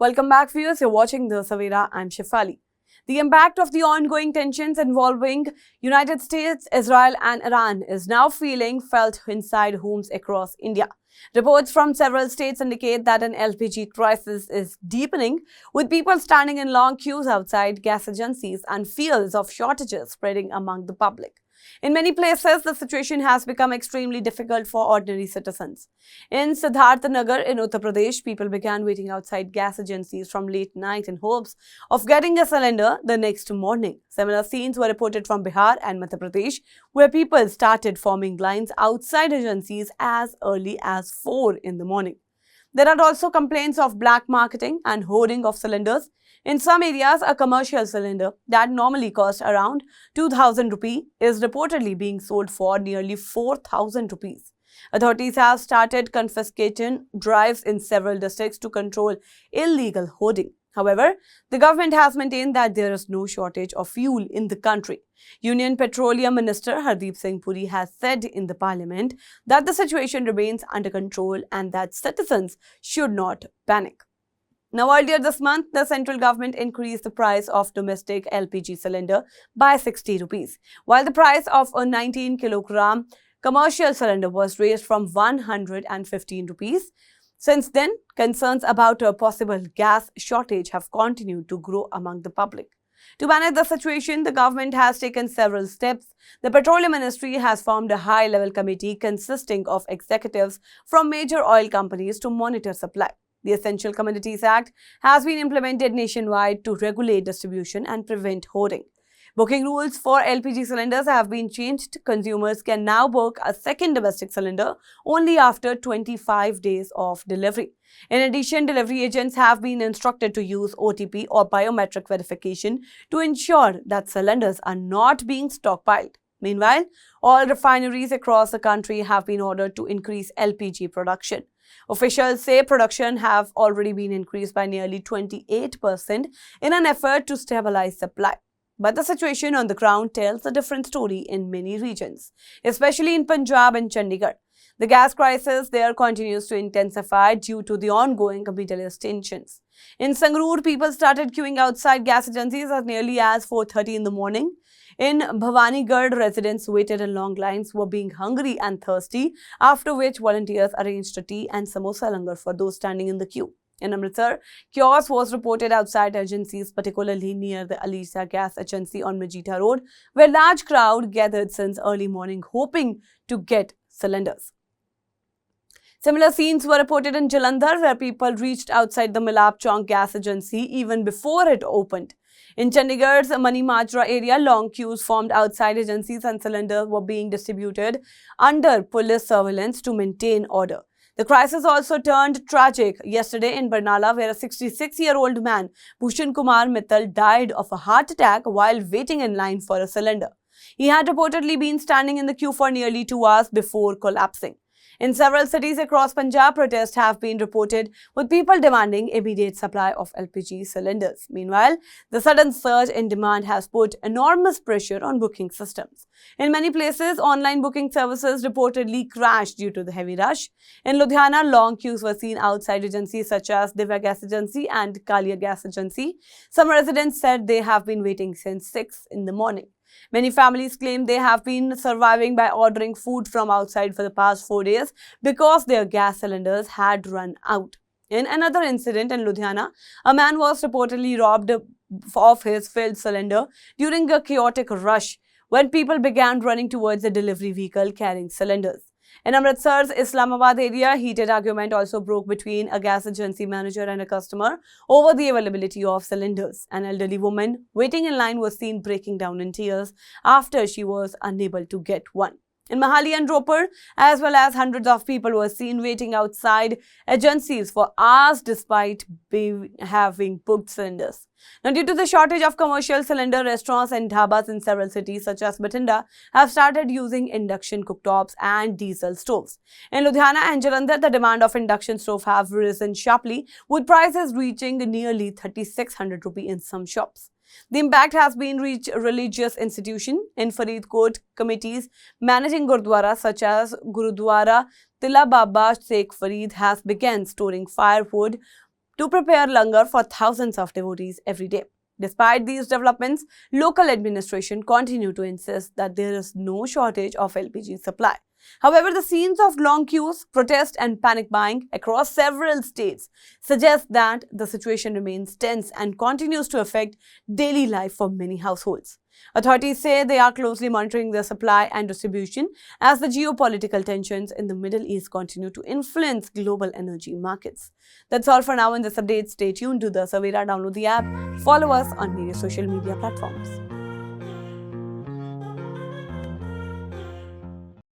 Welcome back, viewers. You're watching the Savera. I'm Shefali. The impact of the ongoing tensions involving United States, Israel and Iran is now felt inside homes across India. Reports from several states indicate that an LPG crisis is deepening, with people standing in long queues outside gas agencies and fears of shortages spreading among the public. In many places, the situation has become extremely difficult for ordinary citizens. In Siddharth Nagar in Uttar Pradesh, people began waiting outside gas agencies from late night in hopes of getting a cylinder the next morning. Similar scenes were reported from Bihar and Madhya Pradesh, where people started forming lines outside agencies as early as 4 in the morning. There are also complaints of black marketing and hoarding of cylinders. In some areas, a commercial cylinder that normally costs around 2,000 rupees is reportedly being sold for nearly 4,000 rupees. Authorities have started confiscation drives in several districts to control illegal hoarding. However, the government has maintained that there is no shortage of fuel in the country. Union Petroleum Minister Hardeep Singh Puri has said in the parliament that the situation remains under control and that citizens should not panic. Now, earlier this month, the central government increased the price of domestic LPG cylinder by 60 rupees, while the price of a 19-kilogram commercial cylinder was raised from 115 rupees. Since then, concerns about a possible gas shortage have continued to grow among the public. To manage the situation, the government has taken several steps. The Petroleum Ministry has formed a high-level committee consisting of executives from major oil companies to monitor supply. The Essential Commodities Act has been implemented nationwide to regulate distribution and prevent hoarding. Booking rules for LPG cylinders have been changed. Consumers can now book a second domestic cylinder only after 25 days of delivery. In addition, delivery agents have been instructed to use OTP or biometric verification to ensure that cylinders are not being stockpiled. Meanwhile, all refineries across the country have been ordered to increase LPG production. Officials say production have already been increased by nearly 28% in an effort to stabilize supply. But the situation on the ground tells a different story in many regions, especially in Punjab and Chandigarh. The gas crisis there continues to intensify due to the ongoing capitalist tensions. In Sangrur, people started queuing outside gas agencies as nearly as 4:30 in the morning. In Bhavanigarh, residents waited in long lines, were being hungry and thirsty, after which volunteers arranged a tea and samosa langar for those standing in the queue. In Amritsar, chaos was reported outside agencies, particularly near the Alisa Gas Agency on Majita Road, where large crowd gathered since early morning hoping to get cylinders. Similar scenes were reported in Jalandhar, where people reached outside the Milap Chowk Gas Agency even before it opened. In Chandigarh's Mani Majra area, long queues formed outside agencies and cylinders were being distributed under police surveillance to maintain order. The crisis also turned tragic yesterday in Barnala, where a 66-year-old man, Bhushan Kumar Mittal, died of a heart attack while waiting in line for a cylinder. He had reportedly been standing in the queue for nearly 2 hours before collapsing. In several cities across Punjab, protests have been reported, with people demanding immediate supply of LPG cylinders. Meanwhile, the sudden surge in demand has put enormous pressure on booking systems. In many places, online booking services reportedly crashed due to the heavy rush. In Ludhiana, long queues were seen outside agencies such as Divya Gas Agency and Kalia Gas Agency. Some residents said they have been waiting since 6 in the morning. Many families claim they have been surviving by ordering food from outside for the past 4 days because their gas cylinders had run out. In another incident in Ludhiana, a man was reportedly robbed of his filled cylinder during a chaotic rush when people began running towards a delivery vehicle carrying cylinders. In Amritsar's Islamabad area, heated argument also broke between a gas agency manager and a customer over the availability of cylinders. An elderly woman waiting in line was seen breaking down in tears after she was unable to get one. In Mahali and Ropar, as well as hundreds of people were seen waiting outside agencies for hours despite having booked cylinders. Now, due to the shortage of commercial cylinder, restaurants and dhabas in several cities such as Bathinda have started using induction cooktops and diesel stoves. In Ludhiana and Jalandhar, the demand of induction stove have risen sharply, with prices reaching nearly 3,600 rupees in some shops. The impact has been reached religious institutions. In Faridkot, committees managing Gurdwara such as Gurudwara Tila Baba Sheikh Farid has begun storing firewood to prepare langar for thousands of devotees every day. Despite these developments, local administration continue to insist that there is no shortage of LPG supply. However, the scenes of long queues, protest and panic buying across several states suggest that the situation remains tense and continues to affect daily life for many households. Authorities say they are closely monitoring the supply and distribution as the geopolitical tensions in the Middle East continue to influence global energy markets. That's all for now in this update. Stay tuned to the Savera. Download the app. Follow us on various social media platforms.